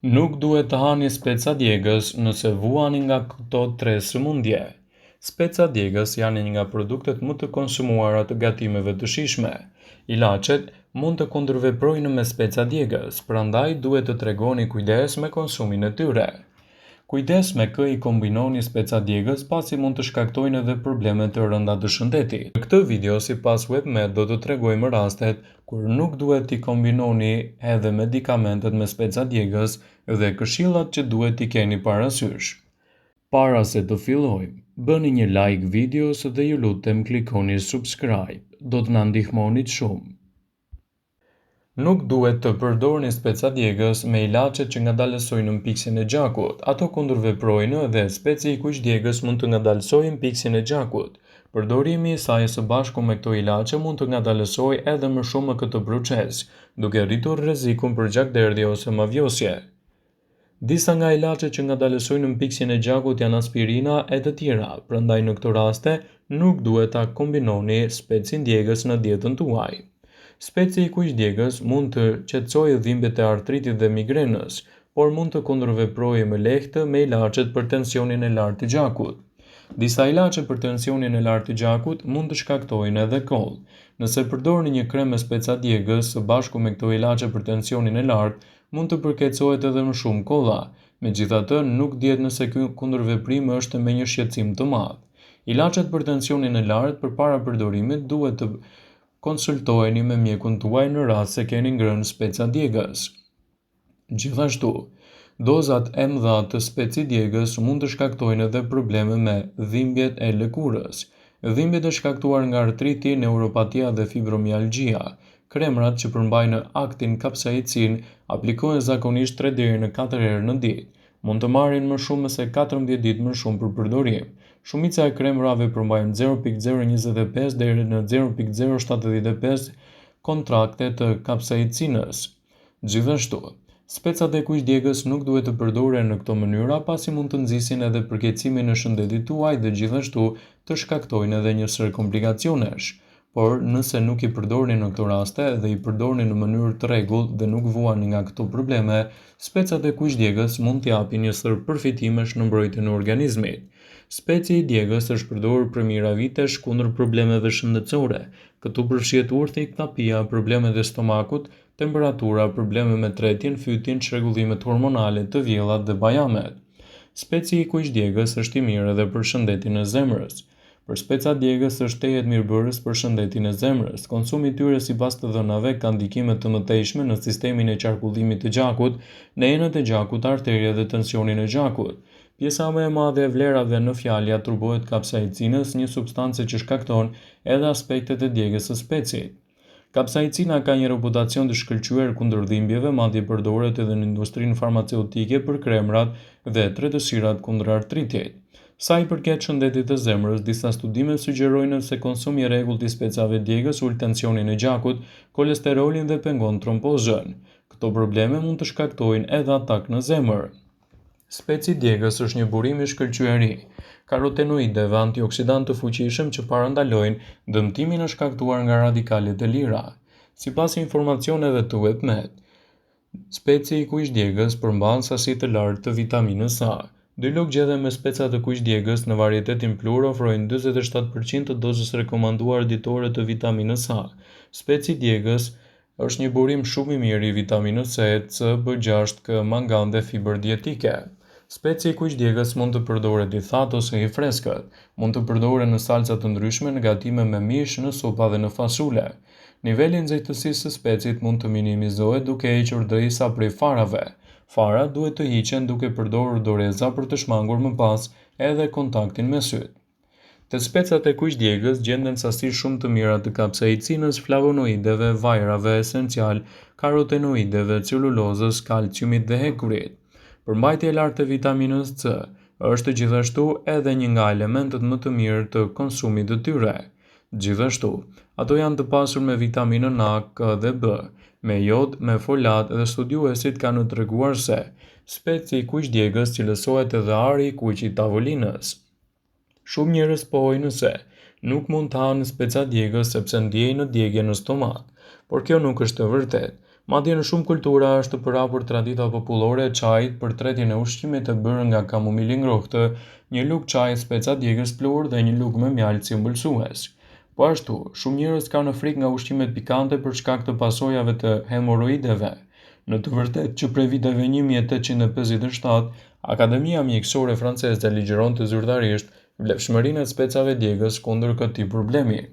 Nuk duhet të hani speca djegës nëse vuani nga këto tre sëmundje. Speca djegës janë një nga produktet më të konsumuara të gatimeve të shijshme. Ilaçet mund të kundërveprojnë me speca djegës, prandaj duhet të tregoni kujdes me konsumin e tyre. Kujdes me kë i kombinoni speca djegës pasi mund të shkaktojnë edhe probleme të rënda të shëndetit. Në këtë video, sipas WebMed, do të tregojmë rastet kur nuk duhet t'i kombinoni edhe medikamentet me speca djegës dhe këshillat që duhet t'i keni parasysh. Para se të fillojmë, bëni një like videos dhe ju lutem klikoni subscribe, do të na ndihmonit shumë. Nuk duhet të përdorni speca djegës me ilaçet që ngadalësojnë piksin e gjakut. Ato kundërveprojnë dhe speci i kuq djegës mund të ngadalësojnë piksin e gjakut. Përdorimi i saj së bashku me këto ilaçe mund të ngadalësojë edhe më shumë këtë proces, duke rritur rrezikun për gjakderdhje ose mavjosje. Disa nga ilaçet që ngadalësojnë piksin e gjakut janë aspirina e të tjera, prandaj në këto raste nuk duhet ta kombinoni specin djegës në dietën tuaj. Speci i kuq djegës mund të qetësojë dhimbjet e artritit dhe migrenës, por mund të kundërveprojë më lehtë me ilaçet për tensionin e lartë të gjakut. Disa ilaçe për tensionin e lartë të gjakut mund të shkaktojnë edhe koll. Nëse përdorni një krem me speca djegës së bashku me këto ilaçe për tensionin e lartë, mund të përkeçohet edhe më shumë kolla. Megjithatë, nuk dihet nëse ky kundërveprim është me një shqetësim të madh. Ilaçet për tensionin e lartë përpara përdorimit duhet të konsultoheni me mjekun tuaj në rast se keni ngrënë speca djegës. Gjithashtu, dozat e mëdha të specit djegës mund të shkaktojnë edhe probleme me dhimbjet e lëkurës. Dhimbjet e shkaktuar nga artriti, neuropatia dhe fibromialgjia. Kremrat që përmbajnë aktin kapsaicin aplikohen zakonisht 3 deri në 4 herë në ditë. Mund të marrin më shumë se 14 ditë më shumë për përdorim. Shumica e kremrave përmbajnë 0.025 deri në 0.075 kontrakte të kapsaicinës. Gjithashtu, specat e kuq djegës nuk duhet të përdoren në këto mënyra pasi mund të nxisin edhe përkeçimin e shëndetit tuaj dhe gjithashtu të shkaktojnë edhe një sër komplikacionesh. Por nëse nuk i përdorni në këto raste dhe i përdorni në mënyrë të rregullt dhe nuk vuani nga këto probleme, specat e kuq djegës mund t'i japin një sër përfitimesh në mbrojtjen e organizmit. Speci i djegës është përdorur për mijëra vitesh kundër problemeve shëndetësore. Këtu përfshihet urthi, ktapia, problemet e stomakut, temperatura, probleme me tretjen, fytyn, çrregullimet hormonale, të vjellat dhe bajamet. Speci i kuq djegës është i mirë edhe për shëndetin e zemrës. Për speca djegës është tejet mirëbërës për shëndetin e zemrës. Konsumi i tyre sipas të dhënave ka ndikime të mëtejshme në sistemin e qarkullimit të gjakut, në enët e gjakut, arteriet dhe tensionin e gjakut. Pjesa më e madhe e vlerave në fjalë atribuohet kapsaicinës, një substancë që shkakton edhe aspektet e djegës së specit. Kapsaicina ka një reputacion të shkëlqyer kundër dhimbjeve, madje përdoret edhe në industrinë farmaceutike për kremrat dhe tretësirat kundër artritit. Sa i përket shëndetit të zemrës, disa studime sugjerojnë se konsumi i rregullt i specave djegës ul tensionin e gjakut, kolesterolin dhe pengon trombozën. Këto probleme mund të shkaktojnë edhe atak në zemër. Speci i djegës është një burim i shkëlqyer i karotenoideve, antioksidant të fuqishëm që parandalojnë dëmtimin e shkaktuar nga radikalet e lira. Sipas informacioneve të WebMed, speci i kuq djegës përmban sasi të lartë të vitaminës A. Dy lugë gjethe me speca të kuq djegës në varietetin Plur ofrojnë 47% të dozës rekomanduar ditore të vitaminës A. Speci i djegës është një burim shumë i mirë i vitaminës C, C, B6, K, mangan dhe fibër dietike. Speci i kuq djegës mund të përdoret i thatë ose i freskët. Mund të përdoret në salca të ndryshme, në gatime me mish, në sopa dhe në fasule. Niveli i nxehtësisë së specit mund të minimizohet duke hequr drejsa prej farave. Farat duhet të hiqen duke përdorur doreza për të shmangur më pas edhe kontaktin me syt. Te specat e kuq djegës gjenden sasi shumë të mira të kapsaicinës, flavonoideve, vajrave esencial, karotenoideve, celulozës, kalciumit dhe hekurit. Përmbajtja e lartë e vitaminës C është gjithashtu edhe një nga elementet më të mirë të konsumit të tyre. Gjithashtu, ato janë të pasur me vitaminën A, K dhe B, me jod, me folat dhe studiuesit kanë treguar se speci i kuq djegës cilësohet edhe ari i kuq i tavolinës. Shumë njerëz pohojnë se nuk mund të hanë speca djegës sepse ndjejnë djegje në stomak, por kjo nuk është e vërtetë. Madje në shumë kultura është të përhapur tradita popullore e çajit për tretjen e ushqimit të bërë nga kamomili ngrohtë, një lugë çaji speca djegës plur dhe një lugë me mjaltë si ëmbëlsues. Po ashtu, shumë njerëz kanë frikë nga ushqimet pikante për shkak të pasojave të hemoroideve. Në të vërtetë që prej viteve 1857, Akademia Mjekësore Franceze ligjeron të zyrtarisht vlefshmërinë e specave djegës kundër këtij problemi.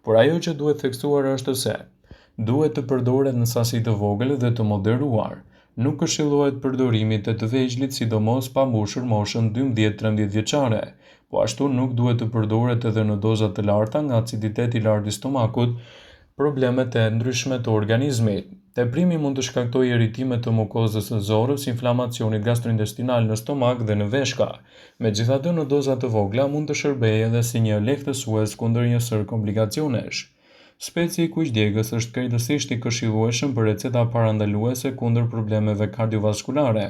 Por ajo që duhet theksuar është se duhet të përdoret në sasi të vogël dhe të moderuar. Nuk këshillohet përdorimi te të vegjëlit, sidomos pa mbushur moshën 12-13 vjeçare. Po ashtu nuk duhet të përdoret edhe në doza të larta nga aciditeti i lartë i stomakut, problemet e ndryshme të organizmit. Teprimi mund të shkaktojë eritime të mukozës së zorrës, inflamacionit gastrointestinal në stomak dhe në veshka. Megjithatë, në doza të vogla mund të shërbejë edhe si një lehtësues kundër një sër komplikacionesh. Speci i kuqdjegës është krejtësisht i këshillueshëm për receta parandaluese kundër problemeve kardiovaskulare.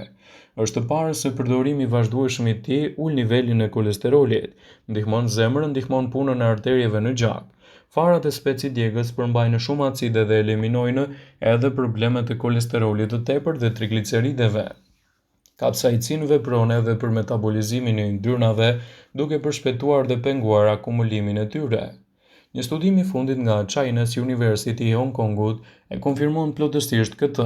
Është parë se përdorimi i vazhdueshëm i tij ul nivelin e kolesterolit, ndihmon zemrën, ndihmon punën e arterieve në gjak. Farat e speci djegës përmbajnë shumë acide dhe eliminojnë edhe problemet e kolesterolit të tepërt dhe triglicerideve. Kapsaicin vepron edhe për metabolizimin e yndyrnave, duke përshpejtuar dhe penguar akumulimin e tyre. Një studim i fundit nga Chinese University i Hong Kongut e konfirmon plotësisht këtë.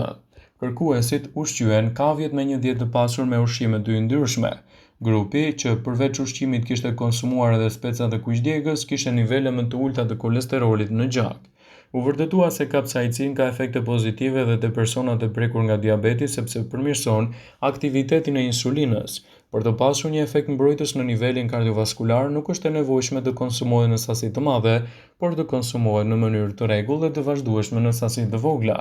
Kërkuesit ushqyen kavjet me një dietë të pasur me ushqime të yndyrshme. Grupi që përveç ushqimit kishte konsumuar edhe specat e kuqdjegës kishte nivele më të ulta të kolesterolit në gjak. U vërtetua se kapsaicin ka efekte pozitive edhe te personat e prekur nga diabeti sepse përmirëson aktivitetin e insulinës. Për të pasur një efekt mbrojtës në nivelin kardiovaskular, nuk është e nevojshme të konsumohet në sasi të mëdha, por të konsumohet në mënyrë të rregullt dhe të vazhdueshme në sasi të vogla.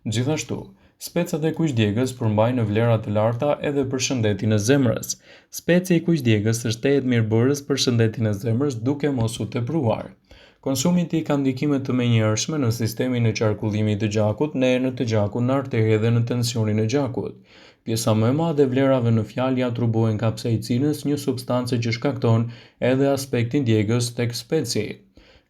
Gjithashtu, specat e kuqdjegës përmbajnë vlera të larta edhe për shëndetin e zemrës. Specia e kuqdjegës është tejet mirëbërës për shëndetin e zemrës duke mos u tepruar. Konsumi i tij ka ndikime të menjëhershme në sistemin e qarkullimit të gjakut, në enët të gjakut, në arterje dhe në tensionin e gjakut. Pjesa më e madhe e vlerave në fjalë ja atribuohen kapsaicinës, një substancë që shkakton edhe aspektin djegës tek speci.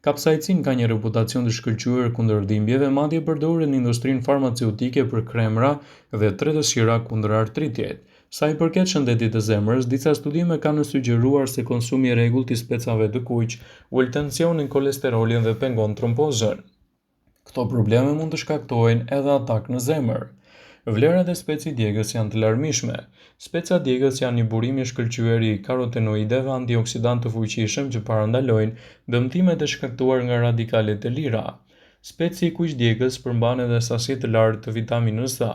Kapsaicin ka një reputacion të shkëlqyer kundër dhimbjeve, madje përdoret në industrinë farmaceutike për kremra dhe tretësira kundër artritit. Sa i përket shëndetit të zemrës, disa studime kanë sugjeruar se konsumi i rregullt i specave të kuq ul tensionin, kolesterolin dhe pengon trombozën. Këto probleme mund të shkaktojnë edhe atak në zemër. Vlerat e speci djegës janë të larmishme. Speca djegës janë një burim i shkëlqyer i karotenoideve, antioksidantë të fuqishëm që parandalojnë dëmtimet e shkaktuar nga radikalet e lira. Speci i kuqdjegës përmban edhe sasi të lartë të vitaminës A.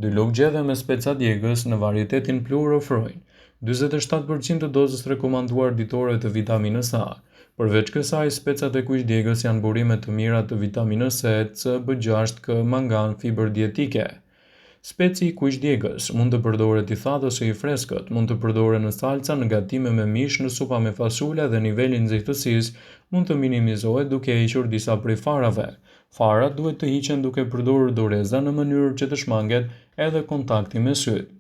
Dy lugë gjedhe me speca djegës në varietetin plur ofrojnë 47% të dozës rekomanduar ditore të vitaminës A. Përveç kësaj, specat e kuqdjegës janë burime të mira të vitaminës C, C, B6, K, mangan, fiber dietike. Speci i kuqdjegës mund të përdoret i thatë ose i freskët, mund të përdoret në salca, në gatime me mish, në supa me fasule dhe niveli i nxehtësisë mund të minimizohet duke hequr disa prej farave. Farat duhet të hiqen duke përdorur doreza në mënyrë që të shmanget edhe kontakti me syt.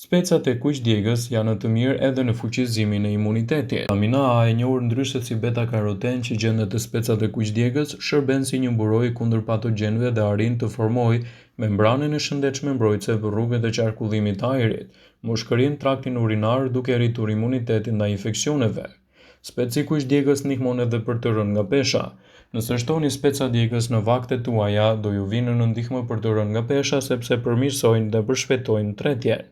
Specat e kuqdjegës janë të mirë edhe në fuqizimin e imunitetit. Vitamina A, e njohur ndryshe si beta-karoten që gjendet te specat e kuqdjegës, shërben si një mburojë kundër patogjenëve dhe arrin të formojë membranën e shëndetshme mbrojtëse për rrugët e qarkullimit të ajrit, mushkërinë, traktin urinar duke rritur imunitetin ndaj infeksioneve. Speci i kuqdjegës ndihmon edhe për të rënë nga pesha. Nëse shtoni speca djegës në vaktet tuaja, do ju vinë në ndihmë për të rënë nga pesha sepse përmirësojnë dhe përshpejtojnë tretjen.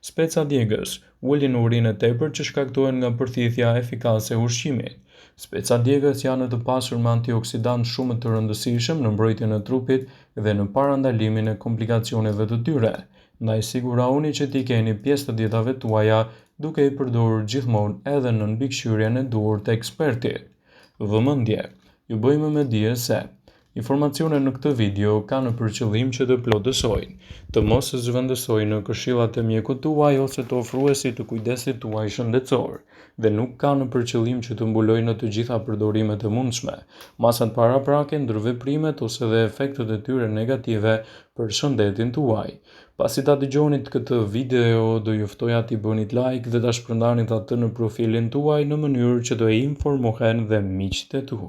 Speca djegës ulin urinë e tepërt që shkaktohen nga përthithja efikase e ushqimit. Speca djegës janë të pasur me antioksidantë shumë të rëndësishëm në mbrojtjen e trupit dhe në parandalimin e komplikacioneve të tyre. Ndaj sigurohuni që t'i keni pjesë të dietave tuaja duke i përdorur gjithmonë edhe në mbikëqyrjen e duhur të ekspertit. Vëmendje, ju bëjmë me dije se informacionet në këtë video kanë për qëllim që të plotësojnë, të mos zhvendësojnë në këshillat e mjekut tuaj ose të ofruesit të kujdesit tuaj shëndetësor, dhe nuk kanë për qëllim që të mbulojnë në të gjitha përdorimet e mundshme, masat paraprake, ndërveprimet ose dhe efektet e tyre negative për shëndetin tuaj. Pasi ta dëgjonit këtë video, do ju ftoja t'i bënit like dhe ta shpërndanit atë në profilin tuaj në mënyrë që të informohen dhe miqtë e tu.